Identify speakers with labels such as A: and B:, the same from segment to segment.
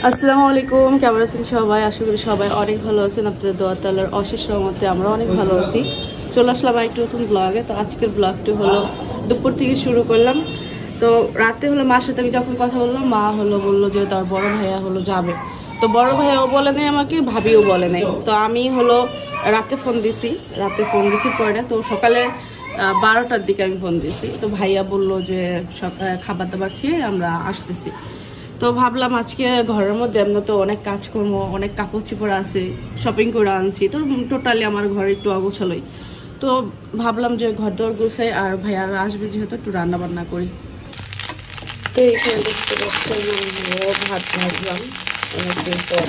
A: আসসালামু আলাইকুম, কেমন আছেন সবাই? আশা করি সবাই অনেক ভালো আছেন। আপনাদের দোয়া তাআলার অশেষ রহমতে আমরা অনেক ভালো আছি। চলে আসলাম একটু নতুন ব্লগে। তো আজকের ব্লগটি হলো দুপুর থেকে শুরু করলাম। তো রাতে হলো মার সাথে আমি যখন কথা বললাম, মা বললো যে তার বড় ভাইয়া যাবে। তো বড় ভাইয়াও বলে নাই আমাকে, ভাবিও বলে নাই। তো আমি রাতে ফোন দিছি পরে। তো সকালে 12টার দিকে আমি ফোন দিছি। তো ভাইয়া বললো যে খাবার দাবার খেয়ে আমরা আসতেছি। তো ভাবলাম আজকে ঘরের মধ্যে আমরা তো অনেক কাজকর্ম, অনেক কাপড় চোপড় আছে, শপিং করে আনছি। তো টোটালি আমার ঘরে একটু অগোছালোই। তো ভাবলাম যে ঘর দর গোছাই, আর ভাইয়ারা আসবে যেহেতু একটু রান্না বান্না করি। তো এখানে দেখতে পাচ্ছি ভাত ভাজলাম অনেকদিন পর।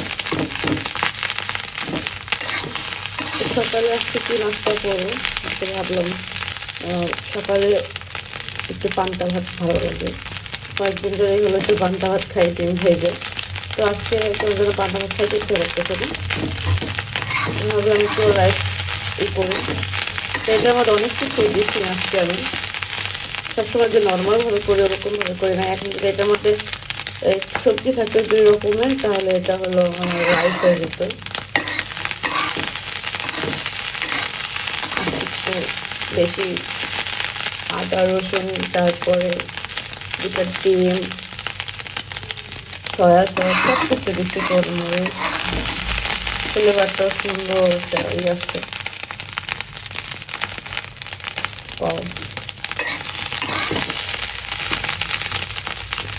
A: সকালে আজকে কি নাস্তা করবো, ভাবলাম সকালে একটু পান্তা ভাত ভালো লাগে। কয়েকদিন ধরে হলো একটু পান্তা ভাত খাই ডিম ভেজে। তো আজকে কোনো জন্য পান্তা ভাত খাইতে ইচ্ছে করতে পারি, এভাবে আমি তো রাইস করি। তো এটার মধ্যে অনেক কিছু দিচ্ছি আজকে। আমি সবসময় যে নর্মালভাবে করি ওরকমভাবে করি না। এখন যদি এটার মধ্যে সবজি থাকে 2 রকমের, তাহলে এটা হলো আমার রাইস হয়ে যেত। একটু বেশি আদা রসুন, তারপরে 2টা ডিম, সয়া সস সব কিছু দিচ্ছি। গোলমরিচ, ফ্লেভারটা সুন্দর আসছে।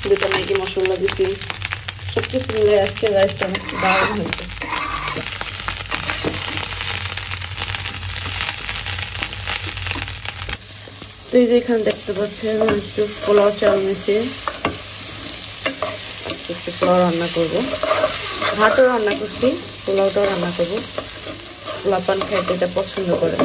A: দুটো ম্যাগি মশলা দিচ্ছি, সব কিছু মিলে আজকে রাইসটা অনেক দারুণ হয়েছে। তো এই যে এখানে দেখতে পাচ্ছেন একটু পোলাও চাল নিয়েছি। একটু পোলাও রান্না করবো, ভাতও রান্না করছি, পোলাওটাও রান্না করবো। পোলাপান খাইতে এটা পছন্দ করে।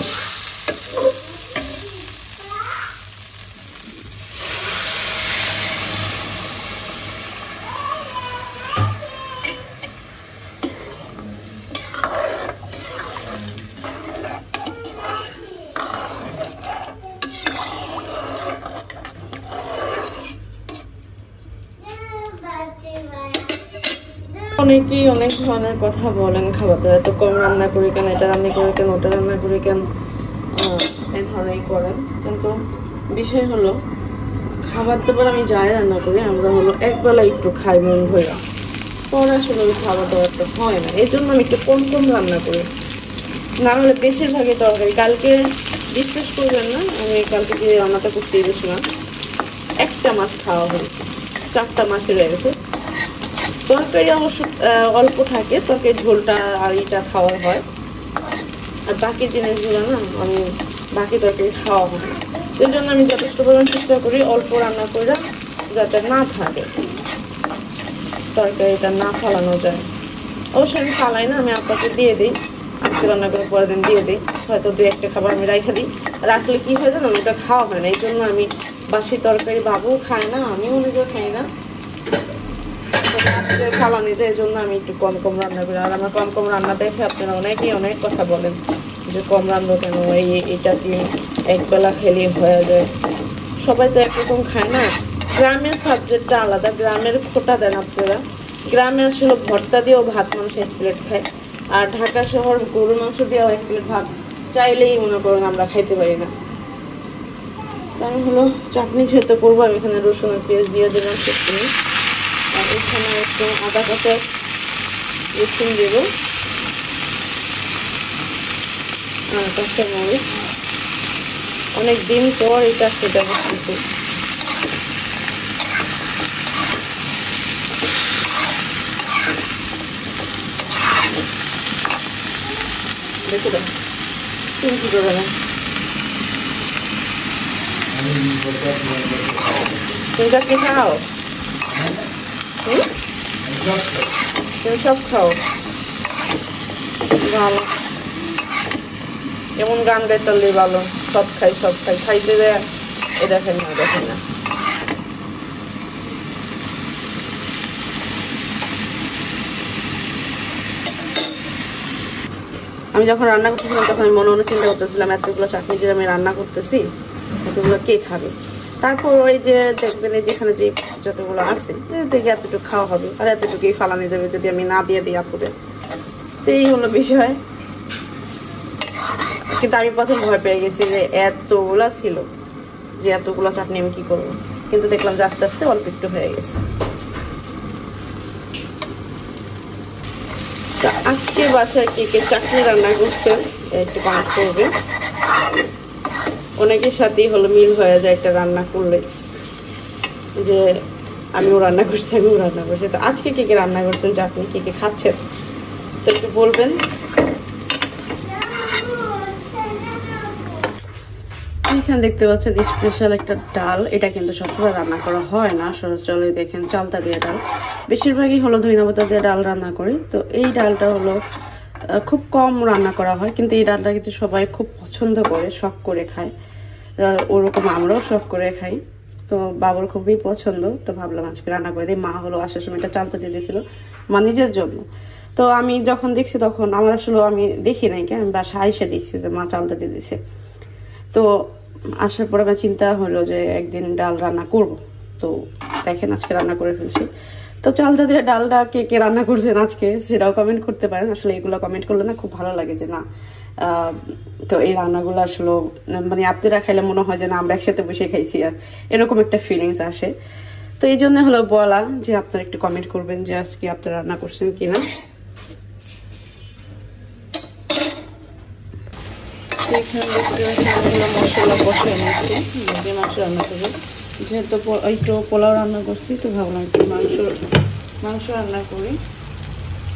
A: অনেকেই অনেক ধরনের কথা বলেন, খাবার দাবার এত কম রান্না করি কেন, এটা রান্না করি কেন, ওটা রান্না করি কেন, এই ধরনেরই করেন। কিন্তু বিষয় হলো খাবার দাবার আমি যাই রান্না করি, আমরা একবেলা একটু খাই মন ভরা। পরে আসলে ওই খাবার দাবারটা হয় না, এই জন্য আমি একটু কম কম রান্না করি। না হলে বেশিরভাগই তরকারি। কালকে বিশ্বাস করবেন না, আমি কালকে যে রান্নাটা করতে গেছিলাম, একটা মাছ খাওয়া হয়েছে, 4টা মাছের রয়ে গেছে। তরকারি অবশ্য অল্প থাকে, তরকারি ঝোলটা আর এটা খাওয়া হয়, আর বাকি জিনিসগুলো না আমি বাকি তরকারি খাওয়া হয়। এই জন্য আমি যথেষ্ট পরিমাণ চেষ্টা করি অল্প রান্না করে যাতে না থাকে, তরকারিটা না ফালানো যায়। অবশ্যই আমি ফালাই না, আমি আপনাকে দিয়ে দিই, আজকে রান্না করে পরের দিন দিয়ে দিই। হয়তো 2-1টা খাবার আমি রাখা দিই, রাখলে কী হয় জানো, ওটা খাওয়া হয় না। এই জন্য আমি বাসি তরকারি বাবুও খায় না, আমিও নিজেও খাই না, ফালানি যায়। এই জন্য আমি একটু কম কম রান্না করি। আর আমার কম কম রান্না দেখে আপনারা অনেকেই অনেক কথা বলেন যে কম রান্না কেন, এইটা কি একবেলা খেলে হয়ে যায়। সবাই তো একরকম খায় না। গ্রামের সাবজেক্টটা আলাদা, গ্রামের খোটা দেন আপনারা। গ্রামে আসলে ভর্তা দিয়েও ভাত মানুষ 1 প্লেট খায়, আর ঢাকা শহর গরু মাংস দিয়েও 1 প্লেট ভাত চাইলেই মনে করেন আমরা খাইতে পারি না। আমি চাটনি যেহেতু করবো, আমি এখানে রসুন আর পেঁয়াজ দিয়ে দিলাম চটনি। আর এখানে একটু আদা কাটা রসুন দেব, আর কাঁচামরিচ। অনেক দিন পর এটা খেতে বসতেছি। দেখে দাও চিন্তি করে না, তুমি কি খাও? তুমি সব খাও? ভালো, এমন গান গাইতে ভালো। সব খাই খাইতে দেয়, এ দেখেন না। আমি যখন রান্না করতেছিলাম তখন আমি মনে চিন্তা করতেছিলাম এতগুলো চাটনি যে আমি রান্না করতেছি, এতগুলো কে খাবে। তারপর ওই যে দেখবেন এই যেখানে যে যতগুলো আছে দেখে এতটুকু খাওয়া হবে, আর এতটুকুই ফালানো যাবে যদি আমি না দিয়ে দিই আপুদের। তো এই হলো বিষয়। কিন্তু আমি প্রথম ভয় পেয়ে গেছি যে এতগুলা ছিল, যে এতগুলো চাটনি আমি কি করবো, কিন্তু দেখলাম যে আস্তে আস্তে অল্প একটু হয়ে গেছে। আজকে বাসায় কে কে চাটনি রান্না করছেন একটু কমেন্ট করবে। অনেকের সাথেই হলো মিল হয়ে যায় একটা রান্না করলে, যে আমিও রান্না করছি আমিও রান্না করছি। তো আজকে কে কে রান্না করছেন চাটনি, কে কে খাচ্ছেন তো একটু বলবেন। এখানে দেখতে পাচ্ছেন স্পেশাল একটা ডাল, এটা কিন্তু সবসময় রান্না করা হয় না সচরাচর। দেখেন চালতা দিয়ে ডাল, বেশিরভাগই হলো ধনিয়া দিয়ে ডাল রান্না করি। তো এই ডালটা হলো খুব কম রান্না করা হয়, কিন্তু এই ডালটা কিন্তু সবাই খুব পছন্দ করে, শখ করে খায়। ওরকম আমরাও শখ করে খাই। তো বাবুর খুবই পছন্দ, তো ভাবলাম আজকে রান্না করে দিই। মা হলো আসার সময় একটা চালতা দিয়ে দিয়েছিল মা নিজের জন্য। তো আমি যখন দেখছি তখন আমার আসলে আমি দেখি নাই, আমি বাসায় এসে দেখছি যে মা চালতা দিয়ে দিয়েছে। তো আসার পরে আমার চিন্তা হলো যে একদিন ডাল রান্না করব। তো দেখেন আজকে রান্না করে ফেলছি। তো চালতা দিয়ে ডালটা কে কে রান্না করছেন আজকে সেটাও কমেন্ট করতে পারেন। আসলে এগুলো কমেন্ট করলে না খুব ভালো লাগে যে না, তো এই রান্নাগুলো আসলে মানে আপনারা খাইলে মনে হয় যে না আমরা একসাথে বসে খাইছি, আর এরকম একটা ফিলিংস আসে। তো এই জন্য হলো বলা যে আপনারা একটু কমেন্ট করবেন যে আজকে আপনারা রান্না করছেন কিনা। এখানে মশলা কষিয়ে নিচ্ছি, মুরগির মাংস রান্না করবো। যেহেতু একটু পোলাও রান্না করছি তো ভাবলাম একটু মাংস রান্না করি।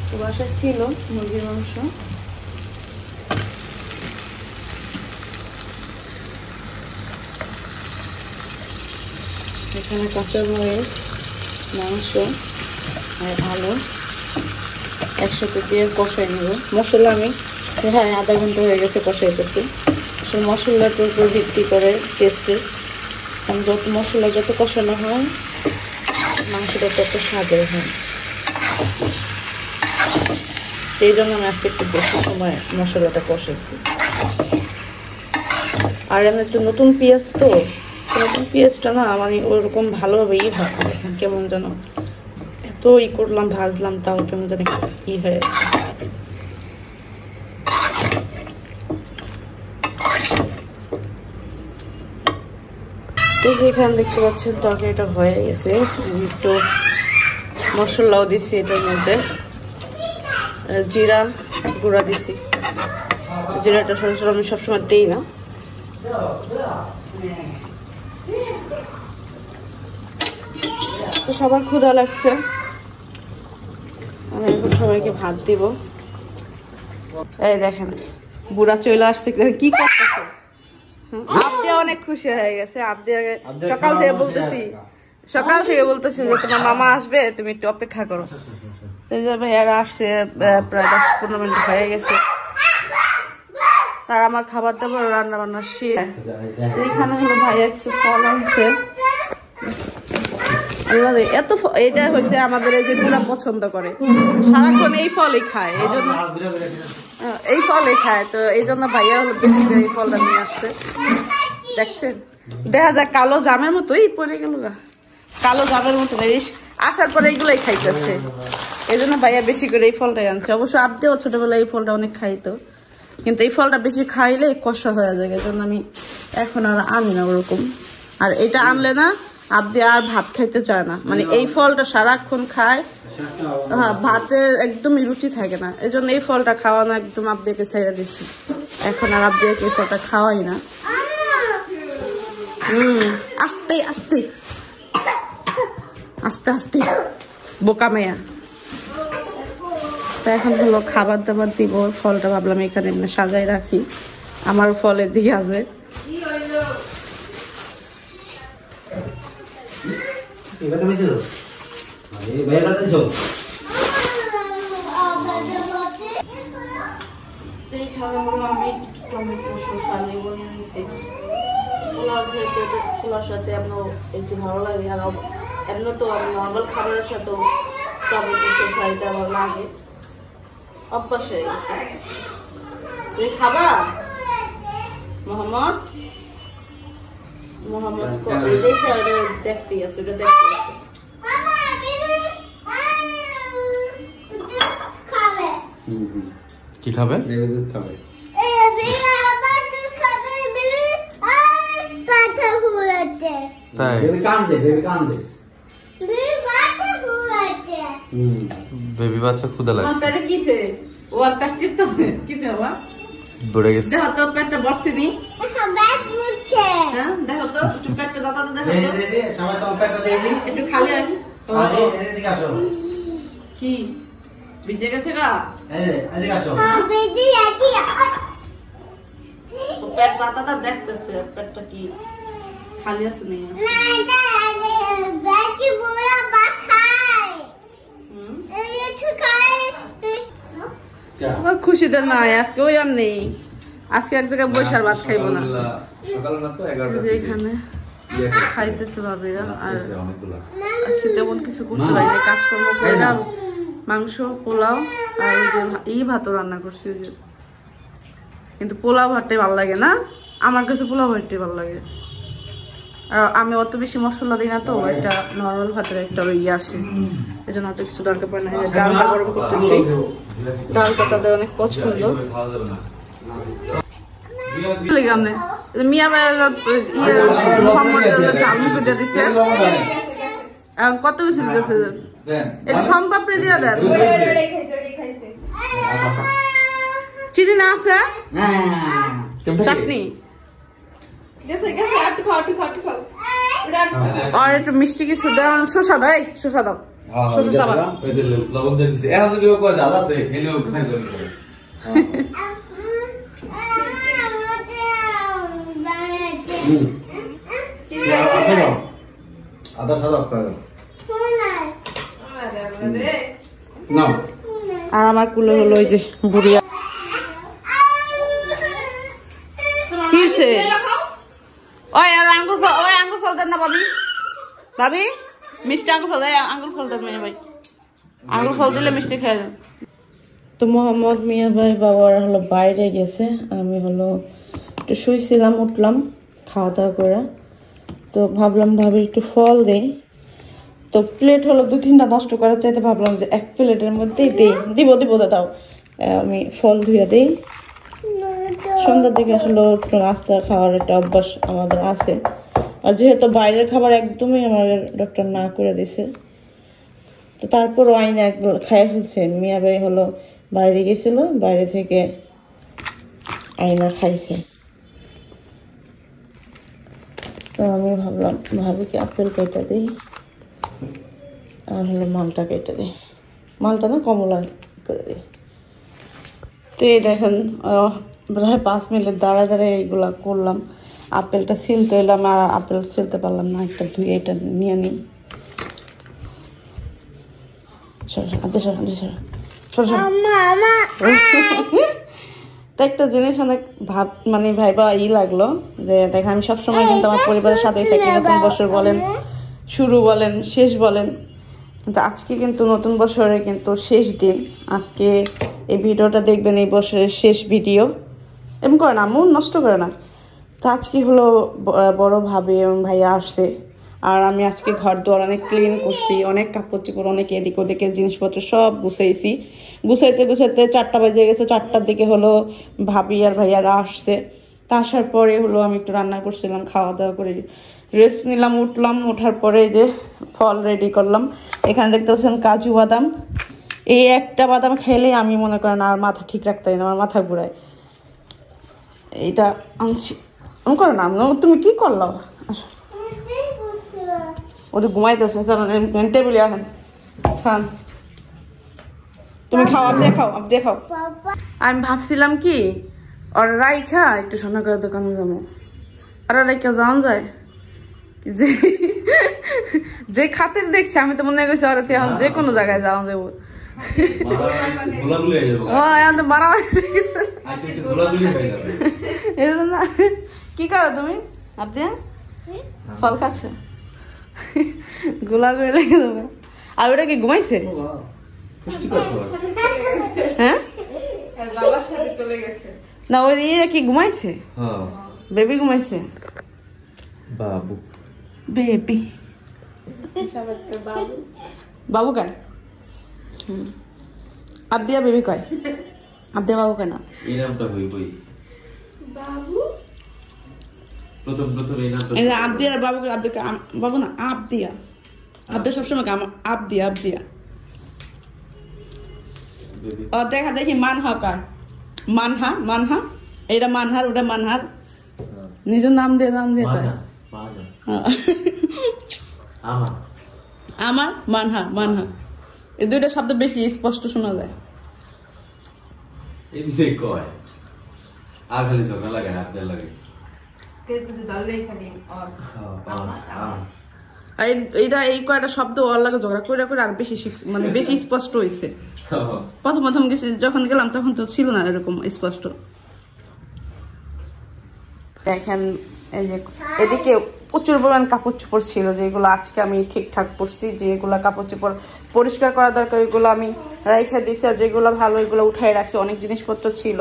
A: তো বাসায় ছিল মুরগির মাংস। এখানে কাঁচামরিচ, মাংস আর আলু একসাথে দিয়ে কষাই নেব। মশলা আমি আধা ঘন্টা হয়ে গেছে কষাইতেছি। আসলে মশলাটার উপর ভিত্তি করে টেস্টের, কারণ যত মশলা যত কষানো হয় মাংসটা তত স্বাদের হয়। এই জন্য আমি আজকে একটু বেশি সময় মশলাটা কষাইছি। আর আমি একটু নতুন পেঁয়াজ, তো নতুন পেঁয়াজটা না মানে ওরকম ভালোভাবে হয়, দেখেন কেমন যেন এত করলাম ভাজলাম তাও কেমন যেন হয়ে তো এখানে দেখতে পাচ্ছেন তরকারিটা হয়ে গেছে। একটু মশলাও দিছি, এটার মধ্যে জিরা গুঁড়া দিছি। জিরাটা সরাসরি আমি সবসময় দিই না। তো সবার ক্ষুধা লাগছে, আমি এখন সবাইকে ভাত দিব। এই দেখেন বুড়া চলে আসছে, কি করতেছে? আব্দি অনেক খুশি হয়ে গেছে। আব্দি সকাল থেকে বলতেছি যে তোমার মামা আসবে, তুমি একটু অপেক্ষা করো। ভাইয়ারা আসছে, প্রায় 10-15 মিনিট হয়ে গেছে। আর আমার খাবার দাবার রান্না বান্না শেষ। এইখানে হলো ভাইয়া কিছু ফল আনছে। এত এটা হয়েছে আমাদের এই যে পুরা পছন্দ করে, সারাক্ষণ এই ফলই খায়, এই ফলই খায়। তো এই জন্য ভাইয়া হলো বেশি করে এই ফলটা নিয়ে আসছে। দেখছেন দেখা যায় কালো জামের মতো এই পরে গেল, কালো জামের মতো আসার পরে এইগুলাই খাইতেছে। এই জন্য ভাইয়া বেশি করে এই ফলটাই আনছে। অবশ্য আব্দিও ছোটবেলায় এই ফলটা অনেক খাইতো, কিন্তু এই ফলটা বেশি খাইলে কষা হয়ে যায়, এই জন্য আমি এখন আর আনি না ওরকম। আর এটা আনলে না আব্দি আর ভাত খাইতে চায় না, মানে এই ফলটা সারাক্ষণ খায়, হ্যাঁ ভাতের একদমই রুচি থাকে না। এই জন্য এই ফলটা খাওয়ানো একদম আব্দিকে ছেড়ে দিচ্ছি। এখন আর আব্দিকে এই ফলটা খাওয়াই না। আস্তে আস্তে আস্তে আস্তে বোকা মেয়া। তো এখন হলো খাবার দাবার দিব। ফলটা ভাবলাম এখানে সাজাই রাখি, আমার ফলের দিকে আছে। আমি টমেটো শসা লেবু নিয়ে নিচ্ছি। পোলার সাথে আপনার একটু ভালো লাগে, আর এমনি তো আমি নর্মাল খাবারের সাথেও টমেটো শসা এটা আমার লাগে, অভ্যাস হয়ে গেছে। তুমি খাবা মোহাম্মদ? মোহাম্মদ দেখতেই আছে, ওটা দেখতে আছে।
B: কি খাবে?
C: বেবি দুধ খাবে।
B: তাই
C: বেবি কান্দে, বেবি কান্দে।
B: বেবি বাচ্চা ক্ষুধা লাগছে।
A: পেটে কিছে? ও আর পেট টিপতেছে। কিছে বাবা?
B: বেড়ে গেছে।
A: দেখো তো পেটটা বসছে নি? হ্যাঁ দেখো তো একটু পেটটা দাদা দেখো
C: দে
A: তো।
C: দে দে, সবাই তোমার পেটটা দিয়ে দিই।
A: একটু খালি আমি।
C: আরে এদিকে আসো।
A: কি? ভিজে গেছে গা?
C: এদিকে আসো।
A: ও পেট দাদা দেখতেছে পেটটা কি খালি আছে নি? খুশিতে নাই আজকে ওই আমনি আজকে এক জায়গায় বৈশার ভাত খাইবো না
B: সকাল না তো 11টা
A: যে এখানে খাইতেছে ভাবিরা আর আজকে তেমন কিছু করতে পারি না কাজকর্ম করলাম মাংস পোলাও আর ওই যে এই ভাতও রান্না করছি ওই যে কিন্তু পোলাও ভাতটাই ভালো লাগে না আমার কাছে পোলাও ভাতটাই ভালো লাগে আর আমি অত বেশি মশলা দিই না তো একটা নর্মাল ভাতের একটা ইয়ে আসে এই জন্য অত কিছু দরকার পড়ে না ডালটা গরম করতেছি ডালটা তাদের অনেক পছন্দ মিয়া ঝালমুখি দিয়ে দিচ্ছে কত কিছু দিতেছে এটা সম্পাপড়ি দিয়ে দেন চিনি না আছে চাটনি আর একটু মিষ্টি কিছু দাও শসা দাও শসা দাও শসা সাবান
B: লবণ দিয়ে দিছি এখন যদি কয় জাল আছে খেলেও খাই দেবে
C: আদা সাদা করে না
A: আর আমার কুলে হলো ওই যে বুড়িয়া কিছে ওই আর আঙ্গুর ফল দেন না ভাবি ভাবি মিষ্টি আঙ্গুর ফল দেয় আঙ্গুর ফল দেন ভাই আঙ্গুর ফল দিলে মিষ্টি খেয়ে দেন তো মোহাম্মদ মিয়া ভাই বাবার হলো বাইরে গেছে আমি হলো একটু শুয়েছিলাম উঠলাম খাওয়া দাওয়া করে তো ভাবলাম ভাবি একটু ফল দেই তো প্লেট হলো 2-3টা নষ্ট করার চাইতে ভাবলাম যে এক প্লেটের মধ্যেই দিই দিব দাও আমি ফল ধুয়ে দিই সন্ধ্যার দিকে আসলে একটু নাস্তা খাওয়ার একটা অভ্যাস আমাদের আছে আর যেহেতু বাইরের খাবার একদমই আমাদের ডক্টর না করে দিছে তো তারপরও আইনা খাইয়ে ফেলছে মিয়া ভাই হলো বাইরে গেছিল বাইরে থেকে আইনা খাইছে তো আমি ভাবলাম ভাবি কি আপেল কেটে দিই আর হলো মালটা কেটে দিই মালটা না কমলা করে দিই তো এই দেখেন প্রায় 5 মিনিট দাঁড়ায় এইগুলা করলাম আপেলটা ছিলতে এলাম আর আপেল ছিলতে পারলাম না একটা ধুয়ে এটা নিয়ে নিই তো একটা জিনিস অনেক মানে ভাইবা লাগলো যে দেখ আমি সবসময় কিন্তু আমার পরিবারের সাথেই থাকি নতুন বছর বলেন শুরু বলেন শেষ বলেন কিন্তু আজকে কিন্তু নতুন বছরের কিন্তু শেষ দিন আজকে এই ভিডিওটা দেখবেন এই বছরের শেষ ভিডিও এমন করে না মন নষ্ট করে না তো আজকে হলো বড় ভাবি এবং ভাইয়া আসছে আর আমি আজকে ঘর দুয়ার অনেক ক্লিন করছি অনেক কাপড় চোপড় অনেক এদিক ওদিকের জিনিসপত্র সব গুছাইছি গুছাইতে 4টা বেজে গেছে 4টার দিকে হলো ভাবি আর ভাইয়ারা আসছে তা আসার পরে হলো আমি একটু রান্না করছিলাম খাওয়া দাওয়া করে রেস্ট নিলাম উঠলাম ওঠার পরে যে ফল রেডি করলাম এখানে দেখতে পাচ্ছেন কাজু বাদাম এই একটা বাদাম খেলে আমি মনে করেন আর মাথা ঠিক রাখতে পারি না আমার মাথা ঘুরায় এইটা আনছি করে না তুমি কি করলো ওটা ঘুমাইতেছে টেবিলে এখন খান তুমি খাও আপনি খাও আমি ভাবছিলাম কি আর রাইখা একটু সোনা করে দোকানে যাবো আর রাইখা যাওয়া যায় যে খাতের দেখছি আমি তো মনে করছি আর এখন যে কোনো জায়গায় যাওয়া যাবো কি করো তুমি আপনি ফল খাচ্ছ গোলাগুলি লেগে দেবে আর ওটা কি ঘুমাইছে হ্যাঁ না ওই ইয়ে কি ঘুমাইছে বেবি ঘুমাইছে
B: বাবু
A: বেবি বাবু কেন আবদিয়া বেবি কয় আবদিয়া বাবু কয় না
B: এই নামটা হইবই
D: বাবু
B: প্রথম এই নামটা
A: এই যে আবদিয়া আর বাবু আবদিয়া বাবু না আবদিয়া আবদিয়া সবসময় আবদিয়া
B: বেবি
A: ও দেখা দেখি মানহা কার মানহা এটা মানহার ওটা মানহার নিজের নাম দিয়ে কয়
B: মানা
A: হ্যাঁ।
B: আমার
A: আমার মানহা এই দুইটা শব্দ বেশি স্পষ্ট শোনা যায়
B: এই দিছে কয় আর খালি ঝগড়া লাগে হাত দেওয়া লাগে
D: কে কিছু দলে খালি আর
A: আর এইটা এই কয়টা শব্দ ওর লাগে ঝগড়া করে আর বেশি মানে বেশি স্পষ্ট হয়েছে প্রথম গেছি যখন গেলাম তখন তো ছিল না এরকম স্পষ্ট দেখেন এই যে এদিকে প্রচুর পরিমাণ কাপড় চোপড় ছিল যেগুলো আজকে আমি ঠিকঠাক পরছি, যেগুলো কাপড় চোপড় পরিষ্কার করা দরকার ওইগুলো আমি রেখে দিয়েছি, আর যেগুলো ভালো ওইগুলো উঠাই রাখছি। অনেক জিনিসপত্র ছিল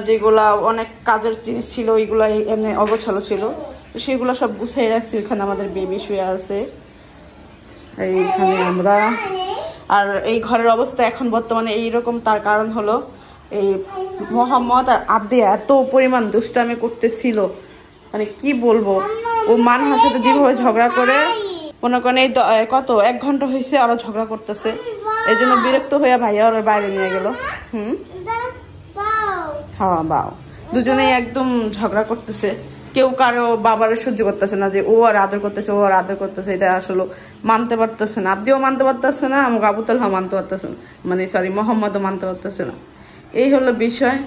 A: যেগুলা অনেক কাজের জিনিস ছিল ওইগুলো এমনি অগোছালো ছিল, সেগুলো সব গুছাই রাখছি। ওইখানে আমাদের বেবি শুয়ে আছে, এইখানে আমরা। আর এই ঘরের অবস্থা এখন বর্তমানে এইরকম, তার কারণ হলো এই মোহাম্মদ আর আবদিয়া এত পরিমাণ দুষ্টামি করতেছিল, মানে কি বলবো। ও মানহার সাথে যেভাবে ঝগড়া করে মনে করেন এই কত 1 ঘন্টা হয়েছে ওরা ঝগড়া করতেছে, এই জন্য বিরক্ত হয়ে ভাইয়া ওরা বাইরে নিয়ে গেল। হ্যাঁ বাও, দুজনেই একদম ঝগড়া করতেছে, কেউ কারো বাবারে সহ্য করতেছে না যে ও আর আদর করতেছে, এটা আসলে মানতে পারতেছে না। আবদিও মানতে পারতেছে না, আমাকে আবু তালহা মানতে পারতেছে না, মানে সরি মোহাম্মদও মানতে পারতেছে না। এই হলো বিষয়।